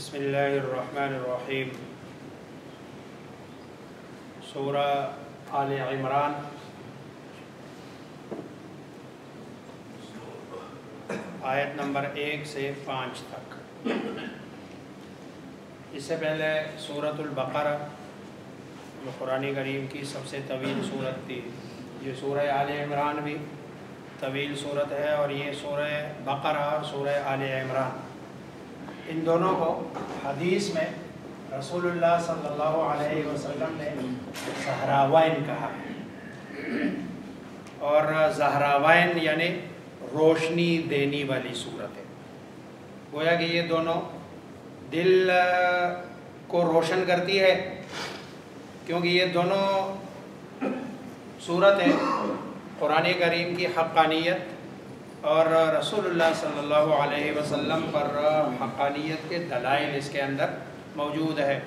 بسم اللہ الرحمن الرحیم۔ سورہ آل عمران آیت نمبر 1 سے 5 تک۔ اس سے پہلے سورۃ البقرہ جو قرآن کریم کی سب سے طویل سورت تھی، یہ سورہ آل عمران بھی طویل سورت ہے، اور یہ سورہ بقرہ اور سورہ آل عمران، ان دونوں کو حدیث میں رسول اللہ صلی اللہ علیہ وسلم نے زہراوین کہا ہے، اور زہراوین یعنی روشنی دینے والی صورت ہے۔ گویا کہ یہ دونوں دل کو روشن کرتی ہے، کیونکہ یہ دونوں صورتیں قرآن کریم کی حقانیت اور رسول اللہ صلی اللہ علیہ وسلم پر حقانیت کے دلائل اس کے اندر موجود ہے۔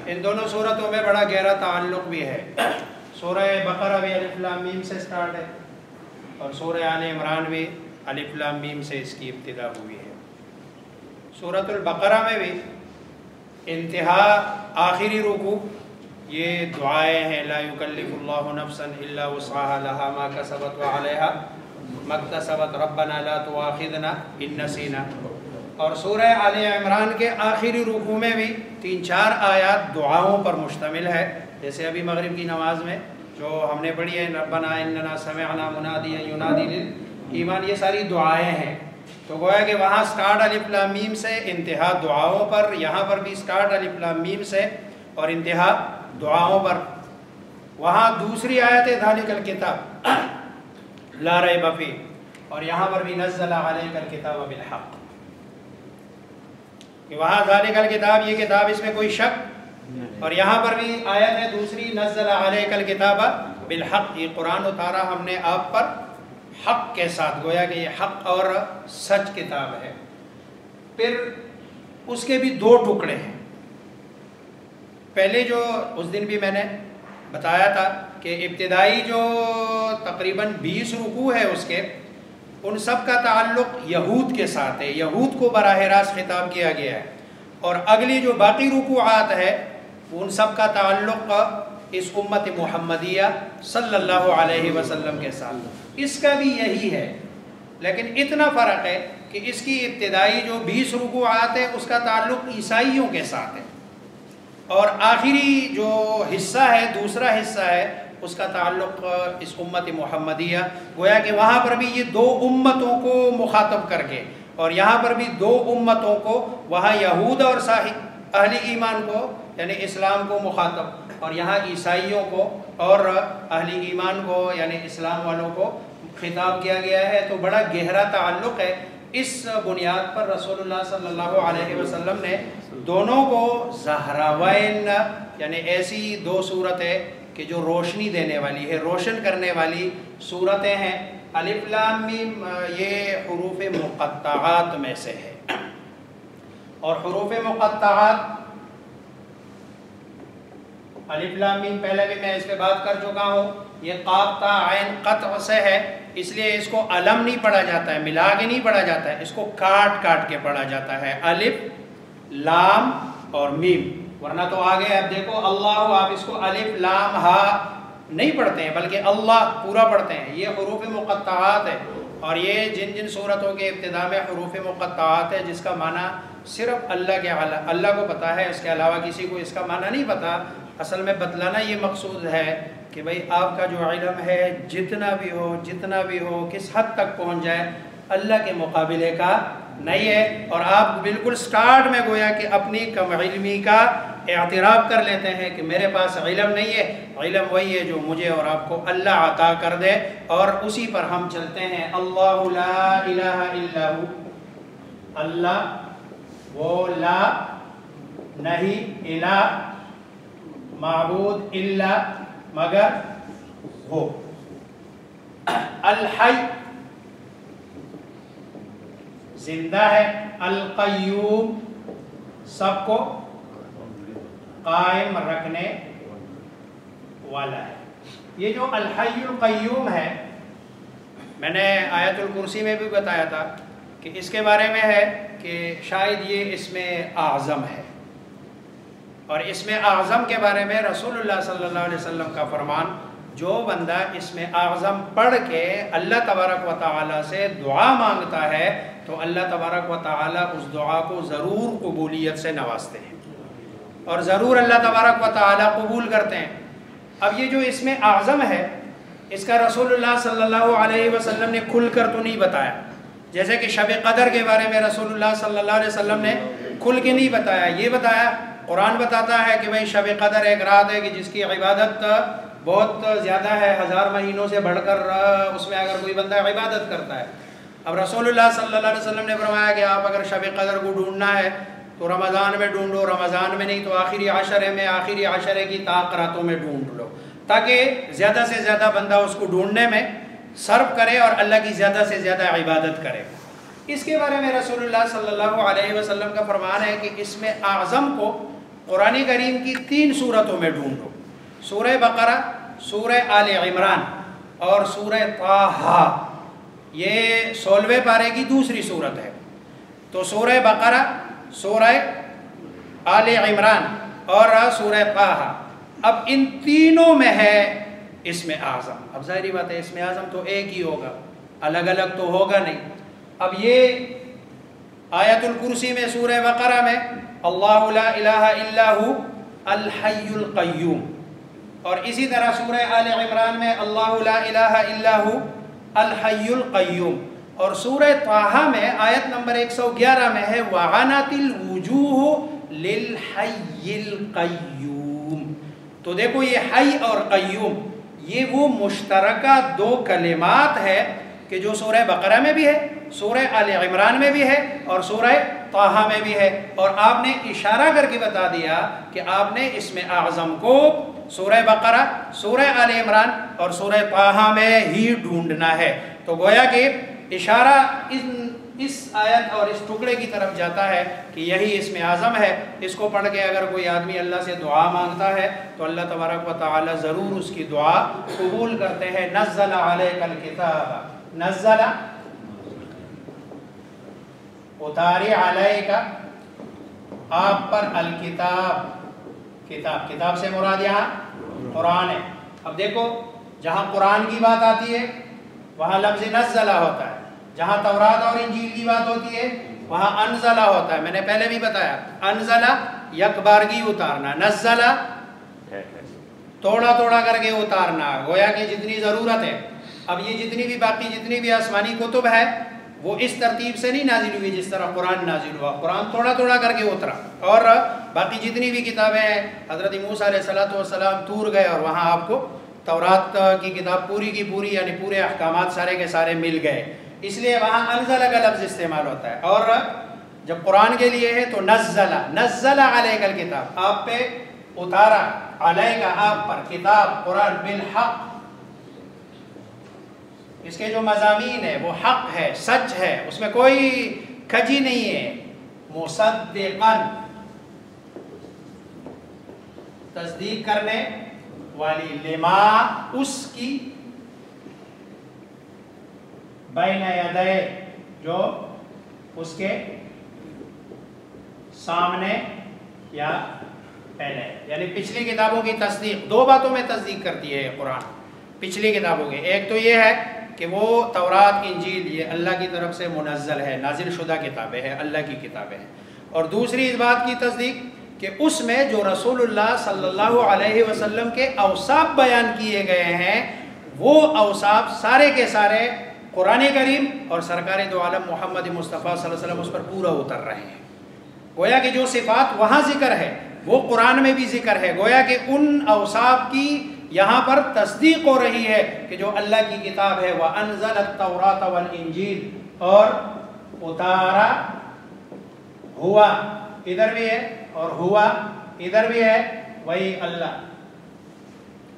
ان دونوں صورتوں میں بڑا گہرا تعلق بھی ہے۔ سورہ بقرہ بھی الف لام میم سے سٹارٹ ہے، اور سورہ آل عمران بھی الف لام میم سے اس کی ابتدا ہوئی ہے۔ سورۃ البقرہ میں بھی انتہا آخری رکوع یہ دعائیں ہیں، لا یکلف اللہ نفسا الا وسعها لها ما کسبت وعلیہا ما اکتسبت ربنا لا تؤاخذنا ان نسینا۔ اور سورہ آل عمران کے آخری رکوع میں بھی 3-4 آیات دعاؤں پر مشتمل ہے، جیسے ابھی مغرب کی نماز میں جو ہم نے پڑھی ہے، ربنا اننا سمعنا منادیا ینادی للایمان، یہ ساری دعائیں ہیں۔ تو گویا کہ وہاں سٹارٹ الف لام میم سے، انتہا دعاؤں پر، یہاں پر بھی سٹارٹ الف لام میم سے اور انتہا دعاؤں پر۔ وہاں دوسری آیت ہے ذالک الکتاب لا ریب فیہ، اور یہاں پر بھی نزل علیک الکتاب بالحق، کہ وہاں ذالک الکتاب یہ کتاب، اس میں کوئی شک، اور یہاں پر بھی آیت ہے دوسری نزل علیک الکتاب بالحق، یہ قرآن اتارا ہم نے آپ پر حق کے ساتھ، گویا کہ یہ حق اور سچ کتاب ہے۔ پھر اس کے بھی 2 ٹکڑے ہیں۔ پہلے جو اس دن بھی میں نے بتایا تھا کہ ابتدائی جو تقریباً 20 رکوع ہے اس کے، ان سب کا تعلق یہود کے ساتھ ہے، یہود کو براہ راست خطاب کیا گیا ہے، اور اگلی جو باقی رکوعات ہے ان سب کا تعلق اس امت محمدیہ صلی اللہ علیہ وسلم کے ساتھ۔ اس کا بھی یہی ہے، لیکن اتنا فرق ہے کہ اس کی ابتدائی جو 20 رکوعات ہے اس کا تعلق عیسائیوں کے ساتھ ہے، اور آخری جو حصہ ہے، دوسرا حصہ ہے، اس کا تعلق اس امت محمدیہ، گویا کہ وہاں پر بھی یہ 2 امتوں کو مخاطب کر کے، اور یہاں پر بھی 2 امتوں کو، وہاں یہود اور اہل ایمان کو یعنی اسلام کو مخاطب، اور یہاں عیسائیوں کو اور اہل ایمان کو یعنی اسلام والوں کو خطاب کیا گیا ہے۔ تو بڑا گہرا تعلق ہے۔ اس بنیاد پر رسول اللہ صلی اللہ علیہ وسلم نے دونوں کو زہراوین یعنی ایسی 2 صورتیں کہ جو روشنی دینے والی ہے، روشن کرنے والی صورتیں ہیں۔ الف لام میم یہ حروف مقطعات میں سے ہے، اور حروف مقطعات الف لام میم پہلے بھی میں اس پہ بات کر چکا ہوں، یہ قاف تا عین قطع سے ہے، اس لیے اس کو علم نہیں پڑھا جاتا ہے، ملا کے نہیں پڑھا جاتا ہے، اس کو کاٹ کاٹ کے پڑھا جاتا ہے، الف لام اور میم۔ ورنہ تو آگے اب دیکھو اللہ، آپ اس کو الف لام ہا نہیں پڑھتے ہیں بلکہ اللہ پورا پڑھتے ہیں۔ یہ حروف مقطعات ہے، اور یہ جن جن صورتوں کے ابتدا میں حروف مقطعات ہے، جس کا معنی صرف اللہ کو پتہ ہے، اس کے علاوہ کسی کو اس کا معنی نہیں پتہ۔ اصل میں بتلانا یہ مقصود ہے کہ بھئی آپ کا جو علم ہے جتنا بھی ہو کس حد تک پہنچ جائے، اللہ کے مقابلے کا نہیں ہے، اور آپ بالکل سٹارٹ میں گویا کہ اپنی کم علمی کا اعتراف کر لیتے ہیں کہ میرے پاس علم نہیں ہے، علم وہی ہے جو مجھے اور آپ کو اللہ عطا کر دے، اور اسی پر ہم چلتے ہیں۔ اللہ لا الہ الا ہو، اللہ وہ لا نہیں، الہ معبود الا مگر وہ، الحی زندہ ہے، القیوم سب کو قائم رکھنے والا ہے۔ یہ جو الحی القیوم ہے، میں نے آیت الکرسی میں بھی بتایا تھا کہ اس کے بارے میں ہے کہ شاید یہ اسم اعظم ہے، اور اسم اعظم کے بارے میں رسول اللہ صلی اللہ علیہ وسلم کا فرمان، جو بندہ اسم اعظم پڑھ کے اللہ تبارک و تعالیٰ سے دعا مانگتا ہے تو اللہ تبارک و تعالیٰ اس دعا کو ضرور قبولیت سے نوازتے ہیں، اور ضرور اللہ تبارک و تعالیٰ قبول کرتے ہیں۔ اب یہ جو اسم اعظم ہے، اس کا رسول اللہ صلی اللہ علیہ وسلم نے کھل کر تو نہیں بتایا، جیسے کہ شب قدر کے بارے میں رسول اللہ صلی اللہ علیہ وسلم نے کھل کے نہیں بتایا۔ یہ بتایا، قرآن بتاتا ہے کہ بھئی شب قدر ایک رات ہے کہ جس کی عبادت بہت زیادہ ہے، 1000 مہینوں سے بڑھ کر اس میں اگر کوئی بندہ عبادت کرتا ہے۔ اب رسول اللہ صلی اللہ علیہ وسلم نے فرمایا کہ آپ اگر شب قدر کو ڈھونڈنا ہے تو رمضان میں ڈھونڈو، رمضان میں نہیں تو آخری عشرے میں، آخری عشرے کی طاق راتوں میں ڈھونڈ لو، تاکہ زیادہ سے زیادہ بندہ اس کو ڈھونڈنے میں صرف کرے اور اللہ کی زیادہ سے زیادہ عبادت کرے۔ اس کے بارے میں رسول اللہ صلی اللہ علیہ وسلم کا فرمان ہے کہ اسم اعظم کو قرآن کریم کی 3 صورتوں میں ڈھونڈو، سورہ بقرہ، سورہ آل عمران اور سورہ طٰہٰ۔ یہ 16ویں پارے کی دوسری صورت ہے۔ تو سورہ بقرہ، سورہ آل عمران اور سورہ طٰہٰ، اب ان تینوں میں ہے اسم اعظم۔ اب ظاہری بات ہے اسم اعظم تو ایک ہی ہوگا، الگ الگ تو ہوگا نہیں۔ اب یہ آیت الکرسی میں سورہ بقرہ میں اللہ لا الہ الا ہو الحی القیوم، اور اسی طرح سورہ آل عمران میں اللہ لا الہ الا ہو الحی القیوم، اور سورہ طٰہٰ میں آیت نمبر 111 میں ہے وَعَنَتِ الْوُجُوهُ لِلْحَيِّ الْقَيُّومِ۔ تو دیکھو یہ حی اور قیوم، یہ وہ مشترکہ 2 کلمات ہے کہ جو سورہ بقرہ میں بھی ہے، سورہ آل عمران میں بھی ہے اور سورہ طٰہٰ میں بھی ہے، اور آپ نے اشارہ کر کے بتا دیا کہ آپ نے اسم اعظم کو سورہ بقرہ، سورہ آل عمران اور سورہ طٰہٰ میں ہی ڈھونڈنا ہے۔ تو گویا کہ اشارہ اس آیت اور اس ٹکڑے کی طرف جاتا ہے کہ یہی اسم اعظم ہے۔ اس کو پڑھ کے اگر کوئی آدمی اللہ سے دعا مانگتا ہے تو اللہ تبارک و تعالی ضرور اس کی دعا قبول کرتے ہیں۔ نزل علیک الکتاب، نزل اتاری علیک آپ پر، الکتاب کتاب سے مراد یہاں قرآن ہے۔ اب دیکھو جہاں قرآن کی بات آتی ہے وہاں لفظ نزلہ ہوتا ہے، جہاں تورات اور انجیل کی بات ہوتی ہے وہاں انزلہ ہوتا ہے۔ میں نے پہلے بھی بتایا انزلہ یک بارگی اتارنا، نزلہ توڑا توڑا کر کے اتارنا، گویا کہ جتنی ضرورت ہے۔ اب یہ جتنی بھی آسمانی کتب ہے وہ اس ترتیب سے نہیں نازل ہوئی جس طرح قرآن نازل ہوا، قرآن تھوڑا تھوڑا کر کے اترا، اور باقی جتنی بھی کتابیں ہیں حضرت موسیٰ علیہ السلام طور گئے اور وہاں آپ کو تورات کی کتاب پوری کی پوری یعنی پورے احکامات سارے کے سارے مل گئے، اس لیے وہاں انزلہ کا لفظ استعمال ہوتا ہے۔ اور جب قرآن کے لیے ہے تو نزلہ علیک الکتاب، آپ پہ اتارا، علیک آپ پر، کتاب قرآن بالحق، اس کے جو مضامین ہے وہ حق ہے، سچ ہے، اس میں کوئی کھجی نہیں ہے۔ مصدقاً تصدیق کرنے والی، لما اس کی، بین یدے جو اس کے سامنے یا پہلے، یعنی پچھلی کتابوں کی تصدیق۔ 2 باتوں میں تصدیق کرتی ہے قرآن پچھلی کتابوں کی، ایک تو یہ ہے کہ وہ تورات انجیل یہ اللہ کی طرف سے منزل ہے، نازل شدہ کتابیں ہیں، اللہ کی کتابیں ہیں، اور دوسری اس بات کی تصدیق کہ اس میں جو رسول اللہ صلی اللہ علیہ وسلم کے اوصاف بیان کیے گئے ہیں وہ اوصاف سارے کے سارے قرآن کریم اور سرکار دو عالم محمد مصطفیٰ صلی اللہ علیہ وسلم اس پر پورا اتر رہے ہیں۔ گویا کہ جو صفات وہاں ذکر ہے وہ قرآن میں بھی ذکر ہے، گویا کہ ان اوصاف کی یہاں پر تصدیق ہو رہی ہے کہ جو اللہ کی کتاب ہے وَأَنزَلَ التَّوْرَاةَ وَالْإِنجِيلَ، اور اتارا ہوا ادھر بھی ہے اور ہوا ادھر بھی ہے، وہی اللہ،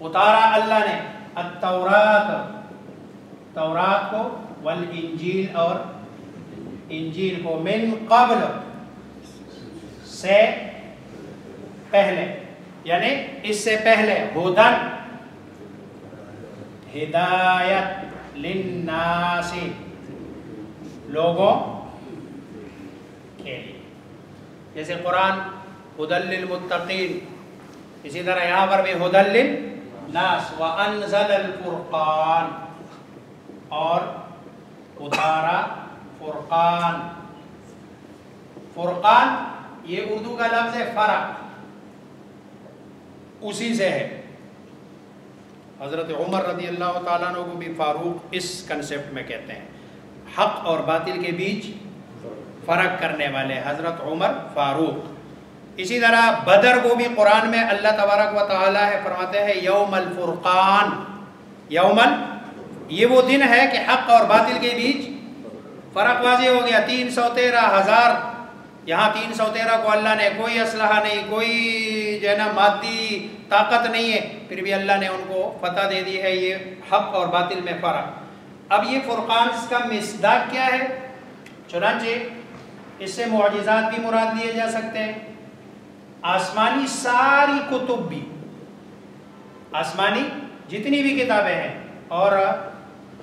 اتارا اللہ نے تورات کو، والانجیل اور انجیل کو، من قبل سے پہلے، یعنی اس سے پہلے، ہدن ہدایت، للناس لوگوں کے لیے. جیسے قرآن ہدی للمتقین، اسی طرح یہاں پر بھی ہدی للناس. وانزل الفرقان، اور اتارا فرقان. فرقان یہ اردو کا لفظ ہے فرق، اسی سے ہے. حضرت عمر رضی اللہ تعالیٰ عنہ کو بھی فاروق اس کنسپٹ میں کہتے ہیں، حق اور باطل کے بیچ فرق کرنے والے حضرت عمر فاروق. اسی طرح بدر کو بھی قرآن میں اللہ تبارک و تعالیٰ فرماتے ہیں یوم الفرقان. یہ وہ دن ہے کہ حق اور باطل کے بیچ فرق واضح ہو گیا. 313,000، یہاں 313 کو اللہ نے کوئی اسلحہ نہیں، کوئی جو ہے نا مادی طاقت نہیں ہے، پھر بھی اللہ نے ان کو فتح دے دی ہے. یہ حق اور باطل میں فرق. اب یہ فرقان کا مصداق کیا ہے؟ چنانچہ اس سے معجزات بھی مراد لیے جا سکتے ہیں، آسمانی ساری کتب بھی، آسمانی جتنی بھی کتابیں ہیں، اور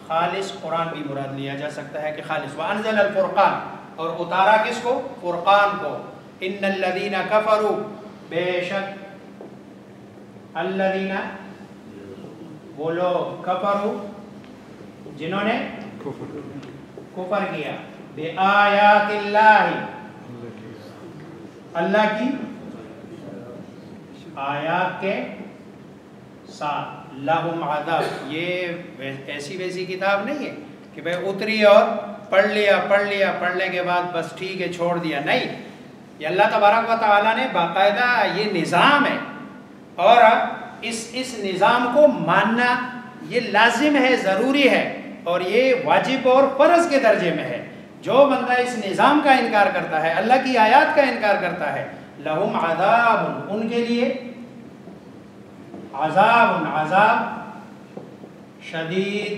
خالص قرآن بھی مراد لیا جا سکتا ہے کہ خالص. وانزل الفرقان، اور اتارا کس کو؟ فرقان کو. ان الذین کفروا، بے شک الذین وہ لوگ، کفروا جنہوں نے کفر کیا، بے آیات اللہ، اللہ کی آیات کے ساتھ، لہم عذاب. یہ ایسی ویسی کتاب نہیں ہے کہ بھئی اتری اور پڑھ لنے کے بعد بس ٹھیک ہے چھوڑ دیا. نہیں، یہ اللہ تبارک و تعالیٰ نے باقاعدہ یہ نظام ہے، اور اس نظام کو ماننا یہ لازم ہے، ضروری ہے، اور یہ واجب اور فرض کے درجے میں ہے. جو بندہ اس نظام کا انکار کرتا ہے، اللہ کی آیات کا انکار کرتا ہے، لہم عذاب، ان کے لیے عذاب شدید،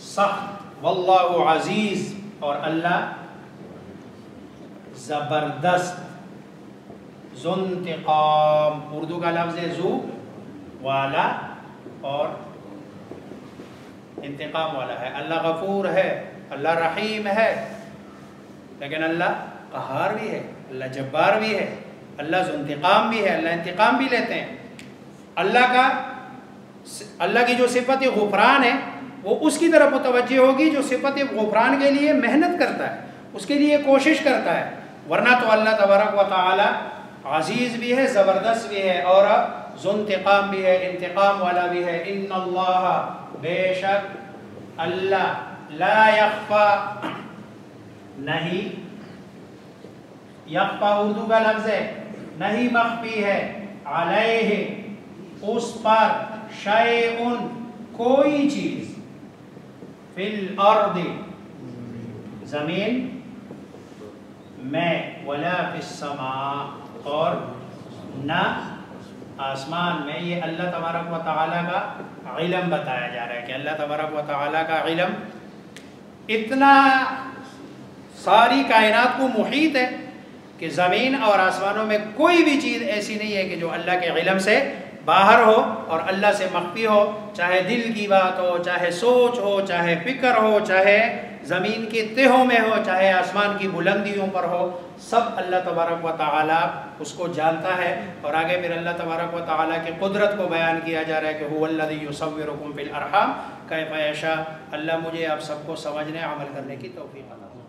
سخت. واللہ عزیز، اور اللہ زبردست. ذو انتقام، اردو کا لفظ ہے ذو، والا اور انتقام والا ہے. اللہ غفور ہے، اللہ رحیم ہے، لیکن اللہ قہار بھی ہے، اللہ جبار بھی ہے، اللہ ذو انتقام بھی ہے، اللہ انتقام بھی لیتے ہیں. اللہ کی جو صفت غفران ہے وہ اس کی طرف متوجہ ہوگی جو صفت غفران کے لیے محنت کرتا ہے، اس کے لیے کوشش کرتا ہے. ورنہ تو اللہ تبارک و تعالی عزیز بھی ہے، زبردست بھی ہے، اور ذو انتقام بھی ہے، انتقام والا بھی ہے. ان اللہ، بے شک اللہ، لا یخفا، نہیں، یخفا اردو کا لفظ ہے، نہیں مخفی ہے، علیہ، اس پر، شیئن، کوئی چیز، فی الارض، زمین میں، ولا فی السماء، اور نہ آسمان میں. یہ اللہ تبارک و تعالیٰ کا علم بتایا جا رہا ہے کہ اللہ تبارک و تعالیٰ کا علم اتنا ساری کائنات کو محیط ہے کہ زمین اور آسمانوں میں کوئی بھی چیز ایسی نہیں ہے کہ جو اللہ کے علم سے باہر ہو اور اللہ سے مخفی ہو. چاہے دل کی بات ہو، چاہے سوچ ہو، چاہے فکر ہو، چاہے زمین کی تہوں میں ہو، چاہے آسمان کی بلندیوں پر ہو، سب اللہ تبارک و تعالیٰ اس کو جانتا ہے. اور آگے پھر اللہ تبارک و تعالیٰ کی قدرت کو بیان کیا جا رہا ہے کہ هو الذی یصورکم فی الارحام کیف یشاء. اللہ مجھے آپ سب کو سمجھنے، عمل کرنے کی توفیق عطا فرمائے.